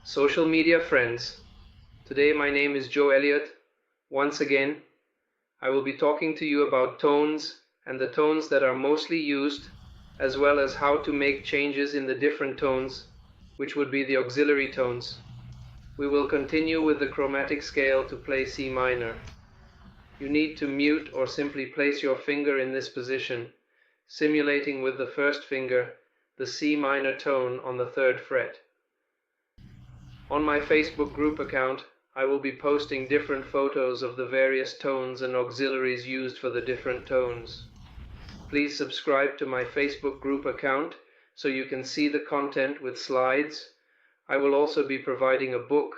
Social media friends, today my name is Joe Elliott. Once again, I will be talking to you about tones and the tones that are mostly used, as well as how to make changes in the different tones, which would be the auxiliary tones. We will continue with the chromatic scale to play C minor. You need to mute or simply place your finger in this position, simulating with the first finger the C minor tone on the 3rd fret. On my Facebook group account, I will be posting different photos of the various tones and auxiliaries used for the different tones. Please subscribe to my Facebook group account so you can see the content with slides. I will also be providing a book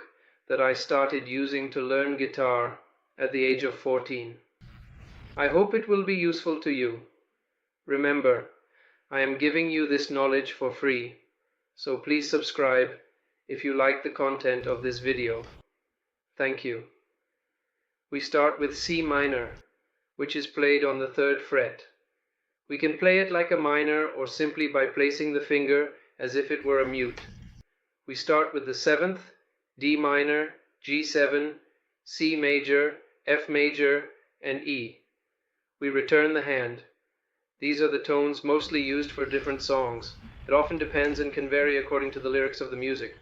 that I started using to learn guitar at the age of 14. I hope it will be useful to you. Remember, I am giving you this knowledge for free, so please subscribe if you like the content of this video. Thank you. We start with C minor, which is played on the 3rd fret. We can play it like a minor or simply by placing the finger as if it were a mute. We start with the 7th, D minor, G7, C major, F major, and E. We return the hand. These are the tones mostly used for different songs. It often depends and can vary according to the lyrics of the music.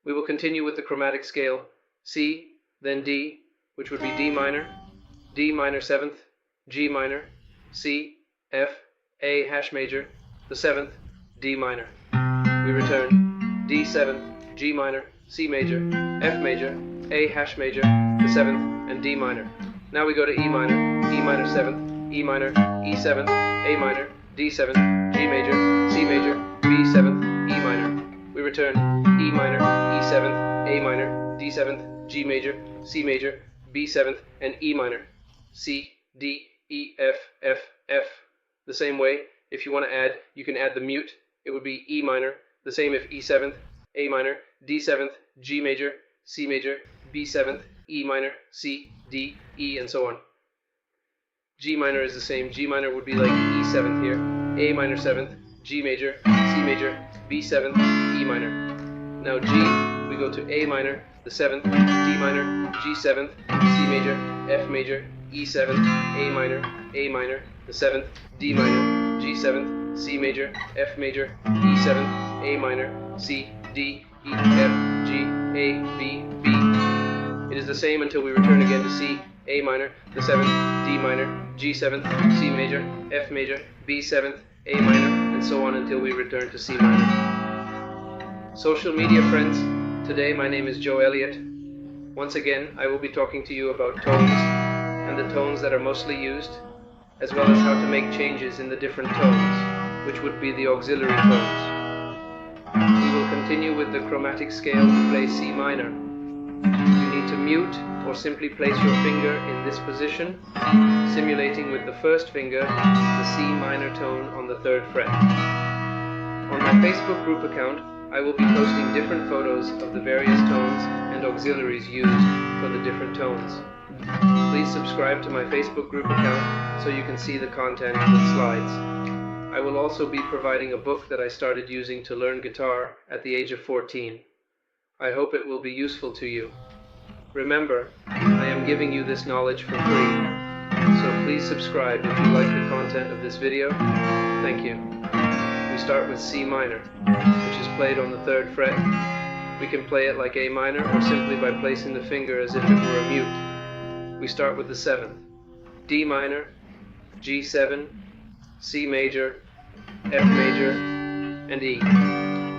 We will continue with the chromatic scale, C, then D, which would be D minor 7th, G minor, C, F, A hash major, the 7th, D minor. We return D 7th, G minor, C major, F major, A hash major, the 7th, and D minor. Now we go to E minor 7th, E minor, E 7th, A minor, D 7th, G major, C major, B 7th, E minor. We return E minor, E 7th, A minor, D 7th, G major, C major, B 7th, and E minor. C, D, E, F, F, F. The same way, if you want to add, you can add the mute. It would be E minor. The same if E 7th, A minor, D 7th, G major, C major, B 7th, E minor, C, D, E, and so on. G minor is the same. G minor would be like E 7th here. A minor 7th, G major, C major, B 7th, E minor. Now G, we go to A minor, the 7th, D minor, G 7th, C major, F major, E 7th, A minor, the 7th, D minor, G 7th, C major, F major, E 7th, A minor, C, D, E, F, G, A, B, B. It is the same until we return again to C, A minor, the 7th, D minor, G 7th, C major, F major, B 7th, A minor, and so on until we return to C minor. Social media friends, today my name is Joe Elliott. Once again, I will be talking to you about tones and the tones that are mostly used, as well as how to make changes in the different tones, which would be the auxiliary tones. We will continue with the chromatic scale to play C minor. You need to mute or simply place your finger in this position, simulating with the first finger the C minor tone on the 3rd fret. On my Facebook group account, I will be posting different photos of the various tones and auxiliaries used for the different tones. Please subscribe to my Facebook group account so you can see the content with slides. I will also be providing a book that I started using to learn guitar at the age of 14. I hope it will be useful to you. Remember, I am giving you this knowledge for free, so please subscribe if you like the content of this video. Thank you. We start with C minor, which is played on the 3rd fret. We can play it like A minor or simply by placing the finger as if it were a mute. We start with the 7th, D minor, G7, C major, F major, and E.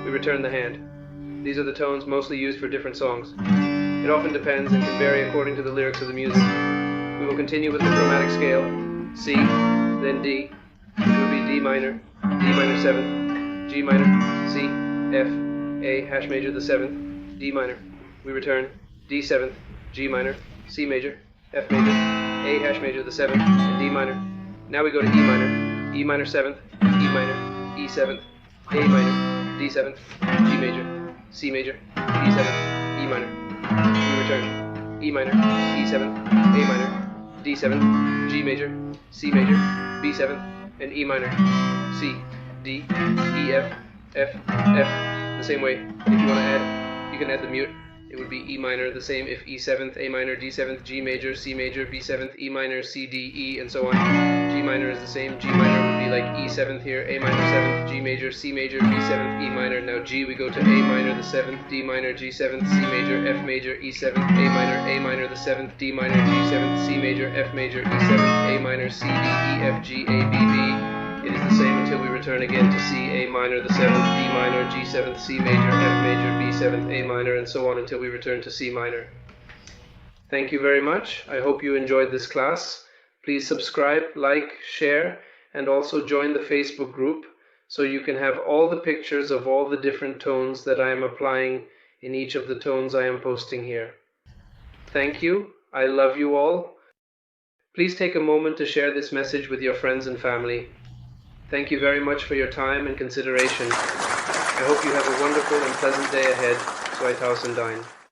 We return the hand. These are the tones mostly used for different songs. It often depends and can vary according to the lyrics of the music. We will continue with the chromatic scale, C, then D, which would be D minor 7th, G minor, C, F, A hash major the 7th, D minor. We return D 7th, G minor, C major, F major, A hash major the 7th, and D minor. Now we go to E minor 7th, E minor, E 7th, A minor, D 7th, G major, C major, D 7th, E minor. We return E minor, E 7th, A minor, D 7th, G major, C major, B 7th, and E minor. C, D, E, F, F, F. The same way, if you want to add, you can add the mute. It would be E minor, the same if E7th, A minor, D7th, G major, C major, B7th, E minor, C, D, E, and so on. G minor is the same. G minor would be like E7th here, A minor 7th, G major, C major, B7th, E minor. Now G, we go to A minor the 7th, D minor, G7th, C major, F major, E7th, A minor the 7th, D minor, G7th, C major, F major, E7th, A minor, C, D, E, F, G, A, B, B. It is the same until we return again to C, A minor the 7th, D minor, G7th, C major, F major, B7th, A minor, and so on until we return to C minor. Thank you very much. I hope you enjoyed this class. Please subscribe, like, share, and also join the Facebook group so you can have all the pictures of all the different tones that I am applying in each of the tones I am posting here. Thank you. I love you all. Please take a moment to share this message with your friends and family. Thank you very much for your time and consideration. I hope you have a wonderful and pleasant day ahead. 2009